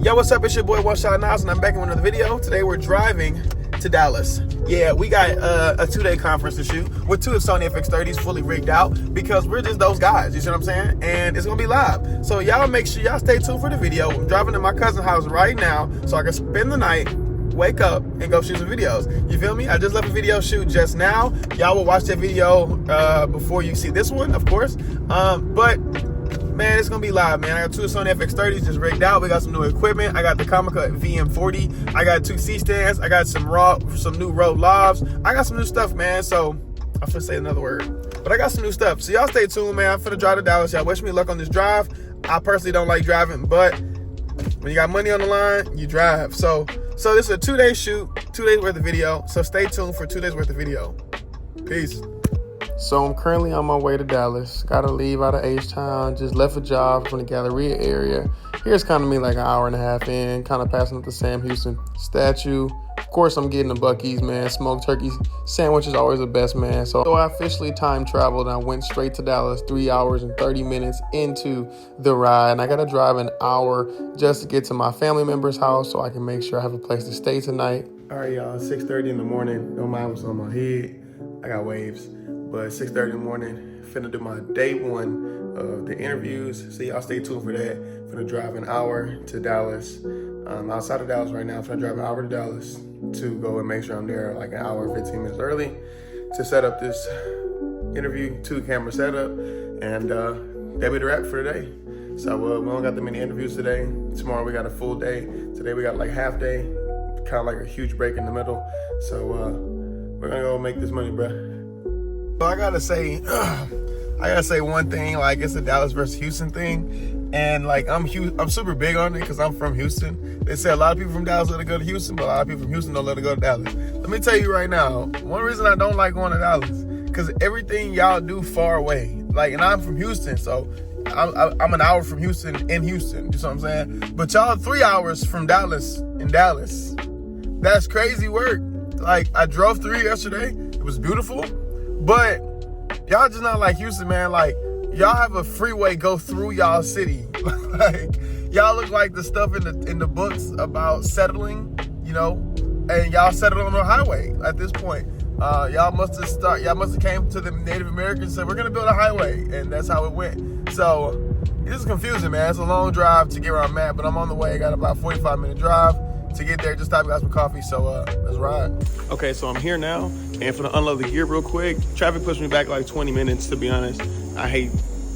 Yo, what's up? It's your boy One Shot Nas, and I'm back in another video. Today we're driving to Dallas. Yeah, we got a 2-day conference to shoot with two of Sony Fx30s fully rigged out because we're just those guys, you see what I'm saying? And it's gonna be live. So y'all make sure y'all stay tuned for the video. I'm driving to my cousin's house right now so I can spend the night, wake up, and go shoot some videos. You feel me? I just left a video shoot just now. Y'all will watch that video before you see this one, of course. But man, it's gonna be live, man. I got two Sony Fx30s just rigged out. We got some new equipment. I got the Comica VM40. I got two C-stands. I got some new Rode lavs. I got some new stuff, man. So I'm finna say another word, but I got some new stuff. So y'all stay tuned, man. I'm finna drive to Dallas. Y'all wish me luck on this drive. I personally don't like driving, but when you got money on the line, you drive. So this is a 2-day shoot, 2 days worth of video. So stay tuned for 2 days worth of video. Peace. So I'm currently on my way to Dallas. Gotta leave out of H-Town. Just left a job from the Galleria area. Here's kind of me like an hour and a half in, kind of passing up the Sam Houston statue. Of course, I'm getting the Buc-ee's, man. Smoked turkey sandwich is always the best, man. So I officially time traveled and I went straight to Dallas, 3 hours and 30 minutes into the ride. And I gotta drive an hour just to get to my family member's house so I can make sure I have a place to stay tonight. All right, y'all, 6:30 in the morning. Don't mind what's on my head. I got waves. But 6:30 in the morning, finna do my day one of the interviews. So y'all stay tuned for that. Finna drive an hour to Dallas. Outside of Dallas right now, finna drive an hour to Dallas to go and make sure I'm there like an hour and 15 minutes early to set up this interview, 2-camera setup, and that'll be the wrap for today. So we only got that many interviews today. Tomorrow we got a full day. Today we got like half day, kind of like a huge break in the middle. So we're gonna go make this money, bruh. So I gotta say one thing, like it's a Dallas versus Houston thing, and like I'm super big on it because I'm from Houston. They say a lot of people from Dallas let it go to Houston, but a lot of people from Houston don't let it go to Dallas. Let me tell you right now, one reason I don't like going to Dallas, because everything y'all do far away. Like, and I'm from Houston, so I'm an hour from Houston in Houston, you know what I'm saying? But y'all 3 hours from Dallas in Dallas. That's crazy work. Like, I drove through yesterday, it was beautiful. But y'all just not like Houston, man. Like, y'all have a freeway go through y'all city. Like, y'all look like the stuff in the books about settling, you know, and y'all settled on the highway at this point. Y'all must have came to the Native Americans and said, we're gonna build a highway, and that's how it went. So it's confusing, man. It's a long drive to get where I'm at, but I'm on the way. I got about a 45-minute drive to get there. Just stop and got some coffee, so let's ride. Okay, so I'm here now, and for the unload the gear real quick. Traffic pushed me back like 20 minutes, to be honest. I hate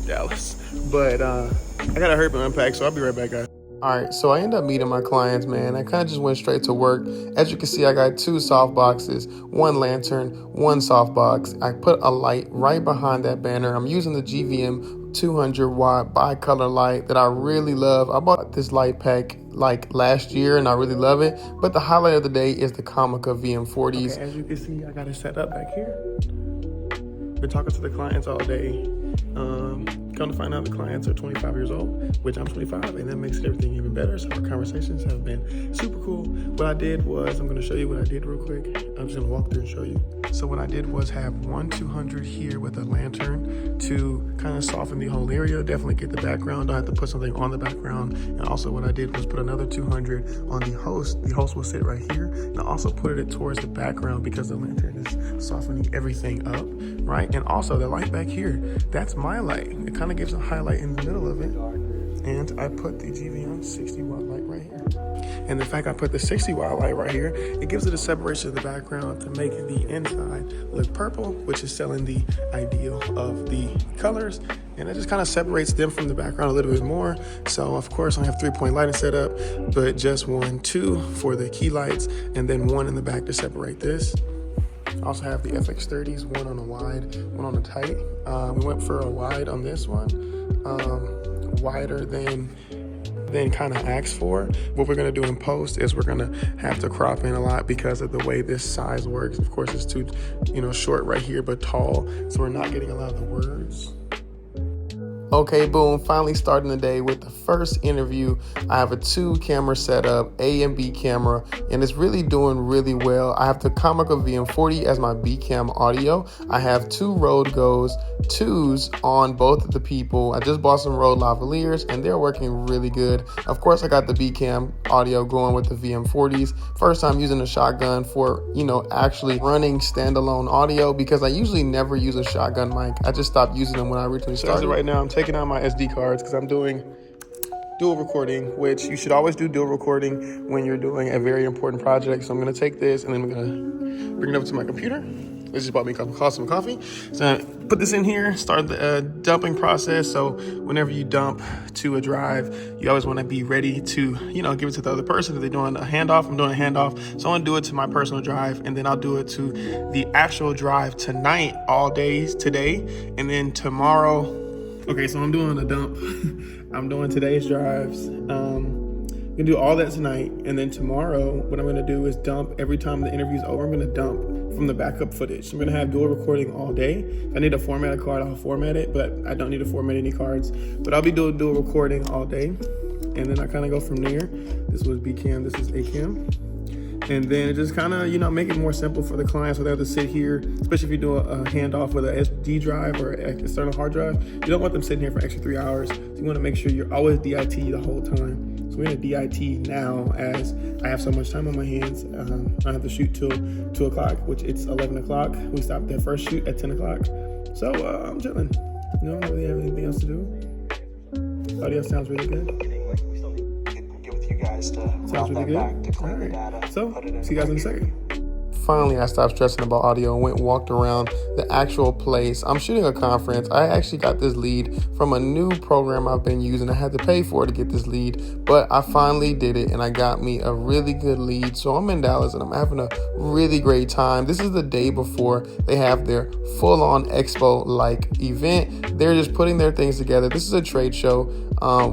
Dallas, but I gotta hurry up and unpack, so I'll be right back, guys. All right, so I ended up meeting my clients, man. I kind of just went straight to work. As you can see, I got 2 soft boxes, 1 lantern, 1 soft box. I put a light right behind that banner. I'm using the GVM 200 watt bi-color light that I really love. I bought this light pack like last year and I really love it. But the highlight of the day is the Comica VM40s. Okay, as you can see, I got it set up back here. Been talking to the clients all day. Come to find out the clients are 25 years old, which I'm 25, and that makes everything even better. So our conversations have been super cool. What I did was, I'm gonna show you what I did real quick. I'm just gonna walk through and show you. So what I did was have 1 200 here with a lantern to kind of soften the whole area, definitely get the background. I have to put something on the background. And also what I did was put another 200 on the host. The host will sit right here. And I also put it towards the background because the lantern is softening everything up, right? And also the light back here, that's my light. It kind of gives a highlight in the middle of it. And I put the GVM 60 watt light right here. And the fact I put the 60 watt light right here, it gives it a separation of the background to make the inside look purple, which is selling the ideal of the colors. And it just kind of separates them from the background a little bit more. So of course I have 3-point lighting set up, but just 1, 2 for the key lights, and then 1 in the back to separate this. I also have the Fx30s, 1 on a wide, 1 on a tight. We went for a wide on this one, wider than kind of asked for. What we're gonna do in post is we're gonna have to crop in a lot because of the way this size works. Of course, it's too, short right here, but tall, so we're not getting a lot of the words. Okay, boom, finally starting the day with the first interview. I have a 2-camera setup, A and B camera, and it's really doing really well. I have the Comica VM40 as my B cam audio. I have 2 Rode Go's, twos on both of the people. I just bought some Rode lavaliers and they're working really good. Of course, I got the B-Cam audio going with the VM40s. First time using a shotgun for, actually running standalone audio, because I usually never use a shotgun mic. I just stopped using them when I originally started. Right now, I'm taking out my SD cards because I'm doing dual recording, which you should always do dual recording when you're doing a very important project. So I'm going to take this and then we're going to bring it over to my computer. This just bought me some coffee. So put this in here, start the dumping process. So whenever you dump to a drive, you always want to be ready to, give it to the other person. If they're doing a handoff, I'm doing a handoff. So I'm going to do it to my personal drive, and then I'll do it to the actual drive tonight, all days today, and then tomorrow. Okay, so I'm doing a dump. I'm doing today's drives. I'm gonna do all that tonight, and then tomorrow what I'm gonna do is dump. Every time the interview's over, I'm gonna dump from the backup footage. I'm gonna have dual recording all day. If I need to format a card, I'll format it, but I don't need to format any cards. But I'll be doing dual recording all day, and then I kind of go from there. This was B-Cam, this is A-Cam. And then it just kind of, make it more simple for the client so they have to sit here, especially if you do a handoff with an SD drive or an external hard drive. You don't want them sitting here for extra 3 hours. So you want to make sure you're always DIT the whole time. So we're in a DIT now as I have so much time on my hands. I have to shoot till 2 o'clock, which it's 11 o'clock. We stopped that first shoot at 10 o'clock. So I'm chilling. I don't really have anything else to do. Audio sounds really good. Guys to sounds really good. To clean the data. So, see you guys in a second. Finally, I stopped stressing about audio and went and walked around the actual place. I'm shooting a conference. I actually got this lead from a new program I've been using. I had to pay for it to get this lead, but I finally did it, and I got me a really good lead. So I'm in Dallas, and I'm having a really great time. This is the day before they have their full-on expo-like event. They're just putting their things together. This is a trade show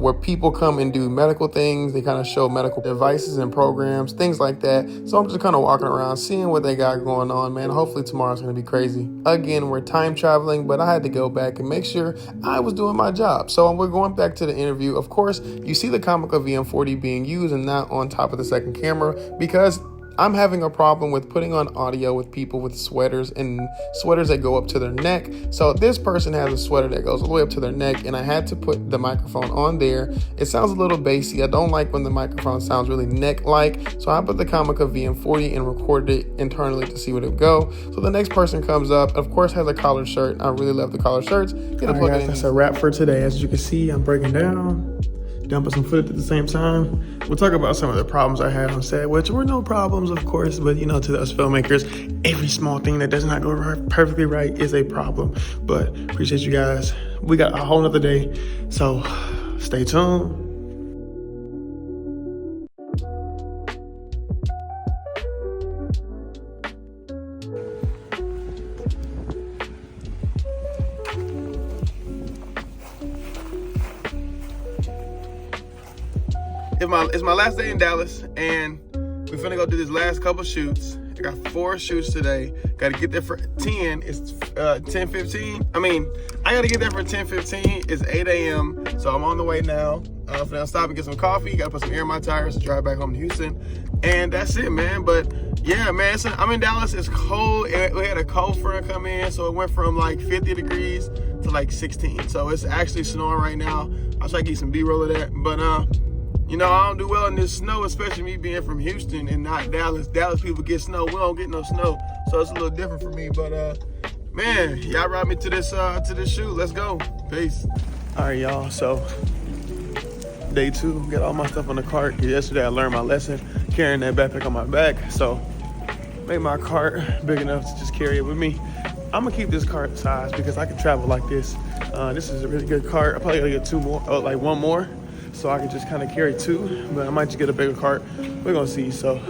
where people come and do medical things. They kind of show medical devices and programs, things like that. So I'm just kind of walking around, seeing what they got going on, man. Hopefully tomorrow's going to be crazy. Again, we're time traveling, but I had to go back and make sure I was doing my job. So we're going back to the interview. Of course, you see the Comica VM40 being used and not on top of the second camera because I'm having a problem with putting on audio with people with sweaters and sweaters that go up to their neck. So this person has a sweater that goes all the way up to their neck, and I had to put the microphone on there. It sounds a little bassy. I don't like when the microphone sounds really neck-like. So I put the Comica VM40 and recorded it internally to see what it would go. So the next person comes up, of course, has a collared shirt. I really love the collared shirts. That's a wrap for today. As you can see, I'm breaking down, dumping some footage at the same time. We'll talk about some of the problems I had on set, which were no problems, of course, but to us filmmakers, every small thing that does not go perfectly right is a problem. But appreciate you guys. We got a whole nother day, so stay tuned. It's my last day in Dallas, and we're finna go do this last couple shoots. I got 4 shoots today. Got to get there for 10. It's 10:15. I got to get there for 10:15. It's 8 a.m. So I'm on the way now. I'm finna stop and get some coffee. Got to put some air in my tires to drive back home to Houston. And that's it, man. But yeah, man, I'm in Dallas. It's cold. We had a cold front come in, so it went from like 50 degrees to like 16. So it's actually snowing right now. I'll try to get some B-roll of that. But I don't do well in this snow, especially me being from Houston and not Dallas. Dallas people get snow. We don't get no snow, so it's a little different for me. But man, y'all ride me to this shoot. Let's go. Peace. All right, y'all. So day 2, got all my stuff on the cart. Yesterday I learned my lesson, carrying that backpack on my back. So made my cart big enough to just carry it with me. I'm gonna keep this cart size because I can travel like this. This is a really good cart. I probably gotta get 2 more, like 1 more. So I can just kind of carry 2, but I might just get a bigger cart. We're gonna see. So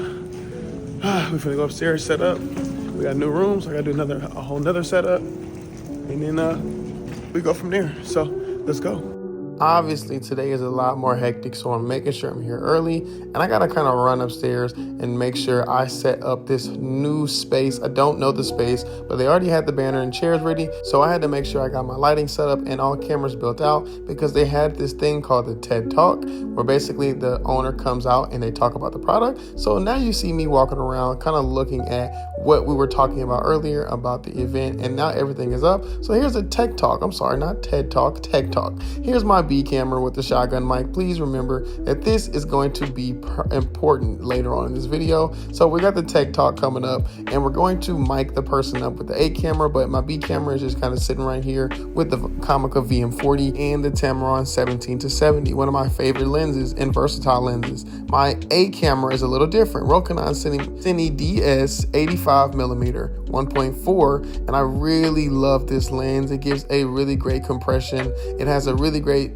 we're gonna go upstairs, set up. We got new rooms. I gotta do a whole nother setup, and then we go from there. So let's go. Obviously, today is a lot more hectic, so I'm making sure I'm here early, and I gotta kind of run upstairs and make sure I set up this new space. I don't know the space, but they already had the banner and chairs ready, so I had to make sure I got my lighting set up and all cameras built out because they had this thing called the TED Talk, where basically the owner comes out and they talk about the product. So now you see me walking around kind of looking at what we were talking about earlier about the event, and now everything is up. So here's a tech talk. I'm sorry, not TED Talk, tech talk. Here's my B camera with the shotgun mic. Please remember that this is going to be important later on in this video. So we got the tech talk coming up, and we're going to mic the person up with the A camera, but my B camera is just kind of sitting right here with the Comica VM40 and the Tamron 17-70, one of my favorite lenses and versatile lenses. My A camera is a little different. Rokinon Cine DS 85mm 1.4, and I really love this lens. It gives a really great compression. It has a really great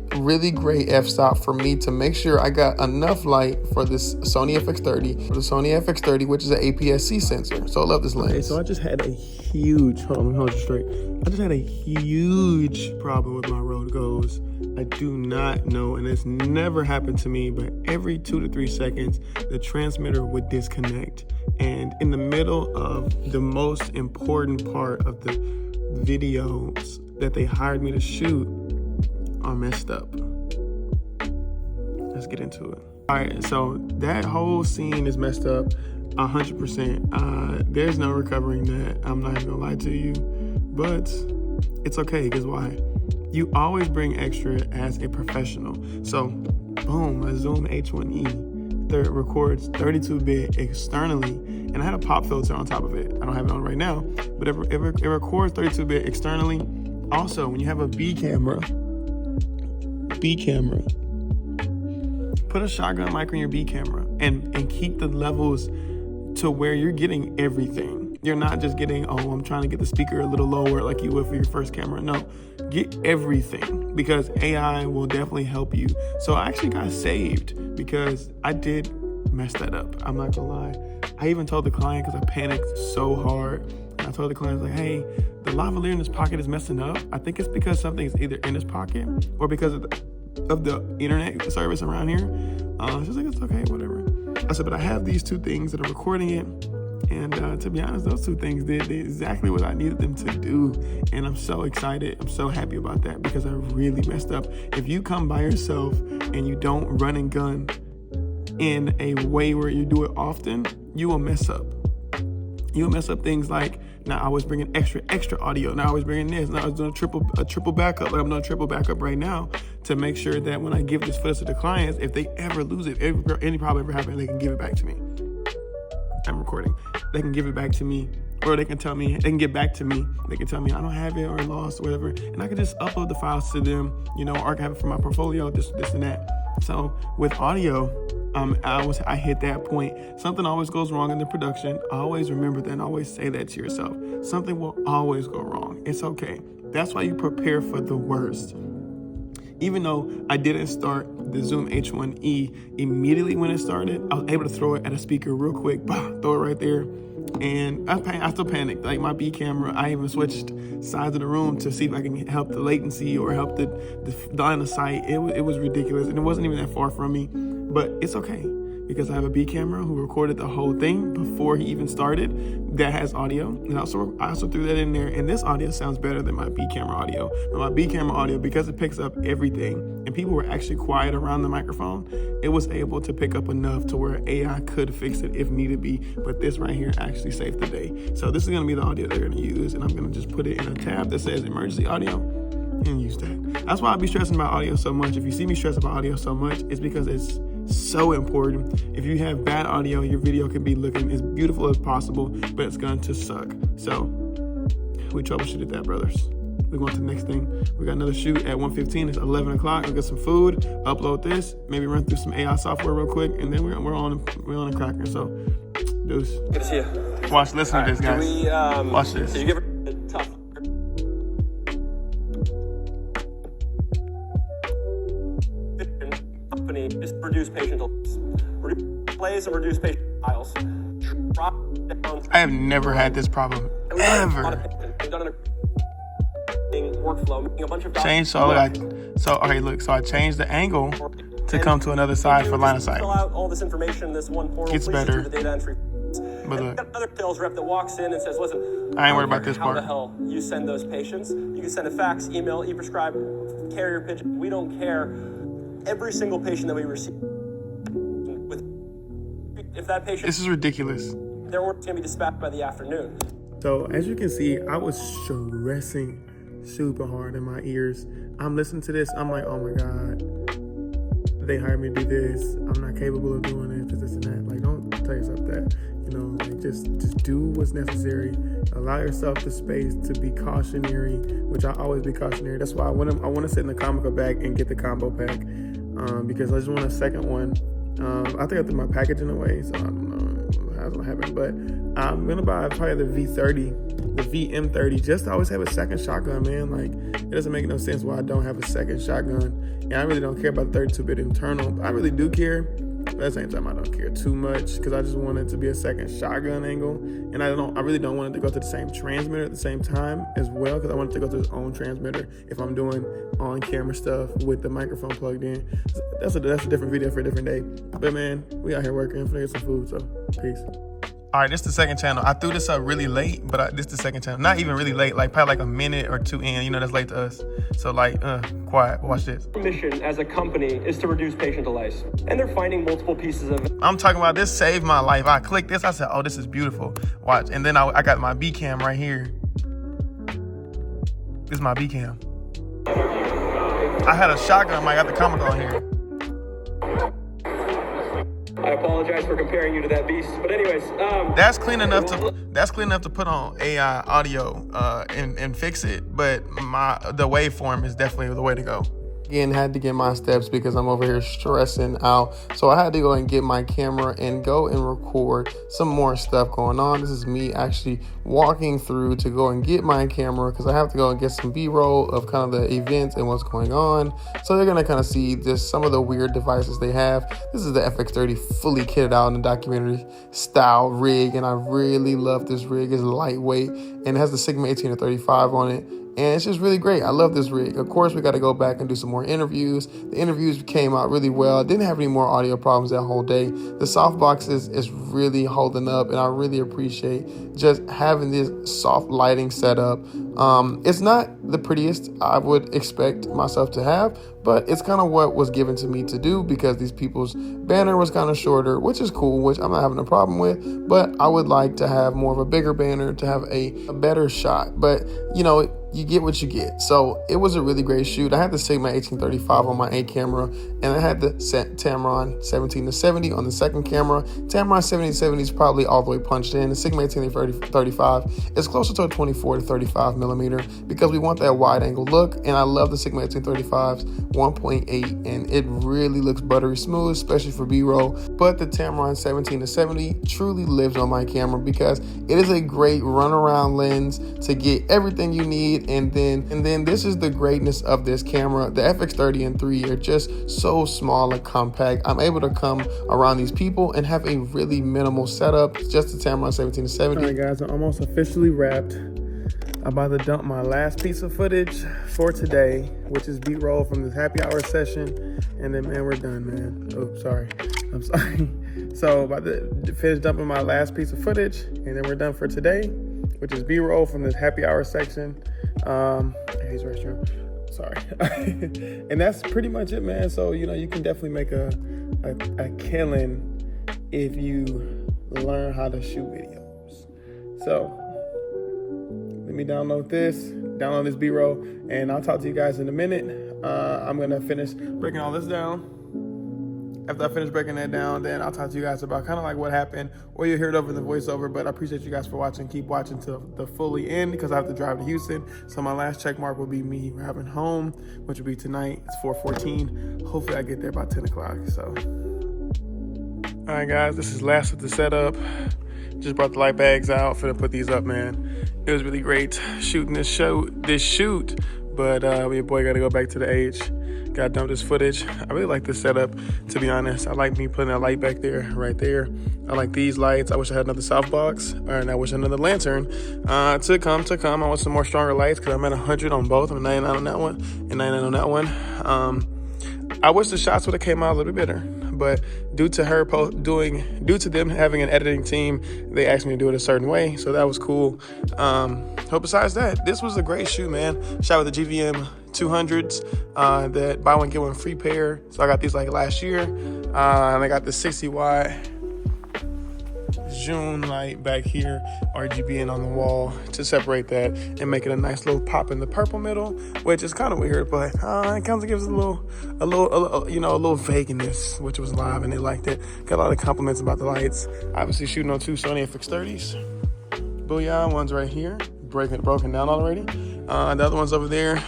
f-stop for me to make sure I got enough light for this Sony Fx30, which is an APS-C sensor. So I love this lens. Okay, so I just had a huge, hold you straight. I just had a huge problem with my road goes. I do not know, and it's never happened to me, but every 2 to 3 seconds, the transmitter would disconnect. And in the middle of the most important part of the videos that they hired me to shoot are messed up. Let's get into it. All right, so that whole scene is messed up 100%. There's no recovering that. I'm not even gonna lie to you, but it's okay, because why? You always bring extra as a professional. So, boom, my Zoom H1E that records 32-bit externally, and I had a pop filter on top of it. I don't have it on right now, but it records 32-bit externally. Also, when you have a B camera, put a shotgun mic on your B camera and keep the levels to where you're getting everything. You're not just getting, oh, I'm trying to get the speaker a little lower like you would for your first camera. No, get everything, because AI will definitely help you. So I actually got saved because I did mess that up. I'm not gonna lie. I even told the client, because I panicked so hard. And I told the client, like, hey, the lavalier in this pocket is messing up. I think it's because something is either in this pocket or because of the internet service around here. She's like, it's okay, whatever. I said, but I have these two things that are recording it. And to be honest, those two things did exactly what I needed them to do. And I'm so excited. I'm so happy about that, because I really messed up. If you come by yourself and you don't run and gun in a way where you do it often, you will mess up. You'll mess up things like, now I was bringing extra audio. Now I was bringing this. Now I was doing a triple backup. Like I'm doing a triple backup right now to make sure that when I give this footage to the clients, if they ever lose it, any problem ever happens, they can give it back to me. I'm recording. They can give it back to me, or they can tell me, they can get back to me. They can tell me I don't have it or lost or whatever. And I can just upload the files to them, or I can have it for my portfolio, this and that. So with audio, I hit that point. Something always goes wrong in the production. Always remember that and always say that to yourself. Something will always go wrong. It's okay. That's why you prepare for the worst. Even though I didn't start the Zoom H1E immediately when it started, I was able to throw it at a speaker real quick, throw it right there. And I still panicked. Like my B camera, I even switched sides of the room to see if I can help the latency or help the line of sight. It was ridiculous, and it wasn't even that far from me, but it's okay, because I have a B camera who recorded the whole thing before he even started that has audio. And I also threw that in there, and this audio sounds better than my B camera audio. But my B camera audio, because it picks up everything, and people were actually quiet around the microphone, it was able to pick up enough to where AI could fix it if needed be. But this right here actually saved the day. So this is gonna be the audio they're gonna use, and I'm gonna just put it in a tab that says emergency audio and use that. That's why I be stressing about audio so much. If you see me stress about audio so much, it's because it's so important. If you have bad audio, your video can be looking as beautiful as possible, but it's going to suck. So we troubleshooted that, brothers. We're going to the next thing. We got another shoot at 1:15. It's 11 o'clock. I'll get some food, upload this, maybe run through some AI software real quick, and then we're on a cracker. So, deuce. Good to see you. Listen to this, guys. Watch this. Did you give her a tough company is reduce patient delays, reduce delays and reduce patient files. I have never had this problem ever. Workflow, a bunch of change. So okay, look. So I changed the angle to come to another side for line of sight. Fill out all this information in this one portal. Gets better. The data entry. But look, another sales rep that walks in and says, "Listen, I ain't worried about this how part. the hell you send those patients? You can send a fax, email, e-prescribe, carrier pigeon. We don't care. Every single patient that we receive, if that patient, this is ridiculous. Their order's going to be dispatched by the afternoon. So as you can see, I was stressing super hard in my ears. I'm listening to this. I'm like, oh my God, they hired me to do this. I'm not capable of doing it, this and that. Like, don't tell yourself that. You know, like just do what's necessary. Allow yourself the space to be cautionary, which I always be cautionary. That's why I want to sit in the comical bag and get the combo pack, because I just want a second one. I think I threw my packaging away, so I don't know how's gonna happen. But I'm gonna buy probably the V30, the VM30, just to always have a second shotgun, man. Like, it doesn't make no sense why I don't have a second shotgun. And I really don't care about the 32-bit internal, but I really do care. But at the same time, I don't care too much because I just want it to be a second shotgun angle, and I really don't want it to go to the same transmitter at the same time as well, because I want it to go to its own transmitter if I'm doing on-camera stuff with the microphone plugged in. That's a different video for a different day. But man, we out here working. I'm gonna get some food, so peace. All right, this is the second channel. I threw this up really late, but this is the second channel. Not even really late, like probably like a minute or two in. You know, that's late to us. So like, quiet, watch this. Our mission as a company is to reduce patient delays. And they're finding multiple pieces of it. I'm talking about this saved my life. I clicked this, I said, oh, this is beautiful. Watch, and then I got my B cam right here. This is my B cam. I had a shotgun, I got the comic on here. I apologize for comparing you to that beast, but anyways, that's clean enough to put on AI audio and fix it, but the waveform is definitely the way to go. Again, had to get my steps because I'm over here stressing out. So I had to go and get my camera and go and record some more stuff going on. This is me actually walking through to go and get my camera because I have to go and get some B-roll of kind of the events and what's going on. So they're gonna kind of see just some of the weird devices they have. This is the Fx30 fully kitted out in the documentary style rig, and I really love this rig. It's lightweight and it has the Sigma 18-35 on it. And it's just really great. I love this rig. Of course, we got to go back and do some more interviews. The interviews came out really well. I didn't have any more audio problems that whole day. The softbox is really holding up, and I really appreciate just having this soft lighting setup. It's not the prettiest I would expect myself to have, but it's kind of what was given to me to do because these people's banner was kind of shorter, which is cool, which I'm not having a problem with, but I would like to have more of a bigger banner to have a better shot. But, you know, you get what you get. So it was a really great shoot. I had the Sigma 18-35 on my A camera, and I had the Tamron 17-70 on the second camera. Tamron 70-70 is probably all the way punched in. The Sigma 18-35 is closer to a 24-35 millimeter because we want that wide angle look. And I love the Sigma 18-35's 1.8, and it really looks buttery smooth, especially for B-roll. But the Tamron 17-70 truly lives on my camera because it is a great runaround lens to get everything you need. And then this is the greatness of this camera. The Fx30 and 3 are just so small and compact. I'm able to come around these people and have a really minimal setup. It's just the Tamron 17-70. All right, guys, I'm almost officially wrapped. I'm about to dump my last piece of footage for today, which is B-roll from this happy hour session. And then, man, we're done, man. Oh, sorry. I'm sorry. So about to finish dumping my last piece of footage, and then we're done for today, which is B-roll from this happy hour section. He's restroom. Sorry. And that's pretty much it, man. So, you know, you can definitely make a killing if you learn how to shoot videos. So let me download this B-roll, and I'll talk to you guys in a minute. I'm gonna finish breaking all this down. After I finish breaking that down, then I'll talk to you guys about kind of like what happened, or you'll hear it over in the voiceover. But I appreciate you guys for watching. Keep watching till the fully end because I have to drive to Houston. So my last check mark will be me driving home, which will be tonight. It's 4:14. Hopefully I get there by 10 o'clock. So, all right, guys, this is last of the setup. Just brought the light bags out. Finna put these up, man. It was really great shooting this shoot. But your boy got to go back to the H. Got to dump this footage. I really like this setup, to be honest. I like me putting a light back there, right there. I like these lights. I wish I had another softbox, and I wish another lantern to come. I want some more stronger lights because I'm at 100 on both. I'm 99 on that one and 99 on that one. I wish the shots would have came out a little bit better, but due to them having an editing team, they asked me to do it a certain way, so that was cool. But besides that, this was a great shoot, man. Shot with the GVM 200s, that buy one get one free pair. So I got these like last year, and I got the 60 watt June light back here, RGBing on the wall to separate that and make it a nice little pop in the purple middle, which is kind of weird, but it kind of gives it a little vagueness, which was live and they liked it. Got a lot of compliments about the lights. Obviously shooting on 2 Sony Fx30s. Booyah, one's right here, broken down already. The other one's over there.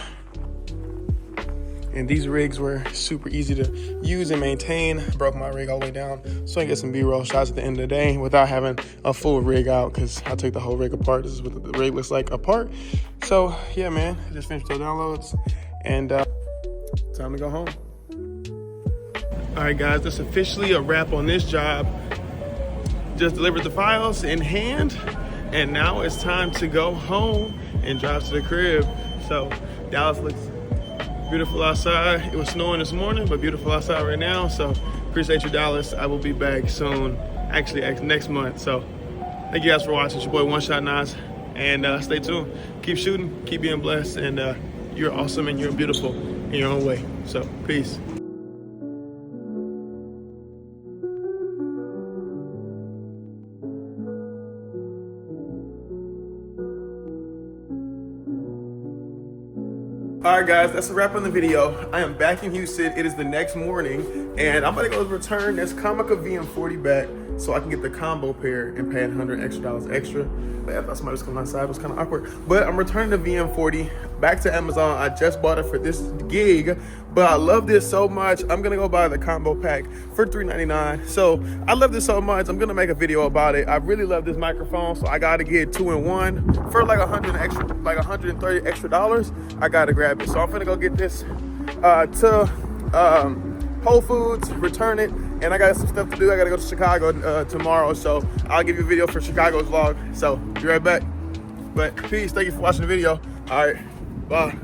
And these rigs were super easy to use and maintain. Broke my rig all the way down so I can get some B-roll shots at the end of the day without having a full rig out, because I took the whole rig apart. This is what the rig looks like apart. So yeah, man, I just finished those downloads and time to go home. All right, guys, that's officially a wrap on this job. Just delivered the files in hand, and now it's time to go home and drive to the crib. So Dallas looks beautiful outside. It was snowing this morning, but beautiful outside right now. So appreciate you, Dallas. I will be back soon, actually next month. So thank you guys for watching. It's your boy One Shot Nas, and stay tuned. Keep shooting, keep being blessed, and you're awesome and you're beautiful in your own way. So peace. All right, guys, that's a wrap on the video. I am back in Houston. It is the next morning, and I'm gonna go return this Comica VM40 back so I can get the combo pair and pay $100 extra. But yeah, I thought somebody was coming outside. It was kind of awkward. But I'm returning the VM40 back to Amazon. I just bought it for this gig, but I love this so much. I'm gonna go buy the combo pack for $399. So I love this so much. I'm gonna make a video about it. I really love this microphone, so I gotta get 2-in-1 for like $130 extra. I gotta grab it. So I'm gonna go get this to Whole Foods, return it, and I got some stuff to do. I gotta go to Chicago tomorrow, so I'll give you a video for Chicago's vlog. So be right back. But peace. Thank you for watching the video. All right, bye.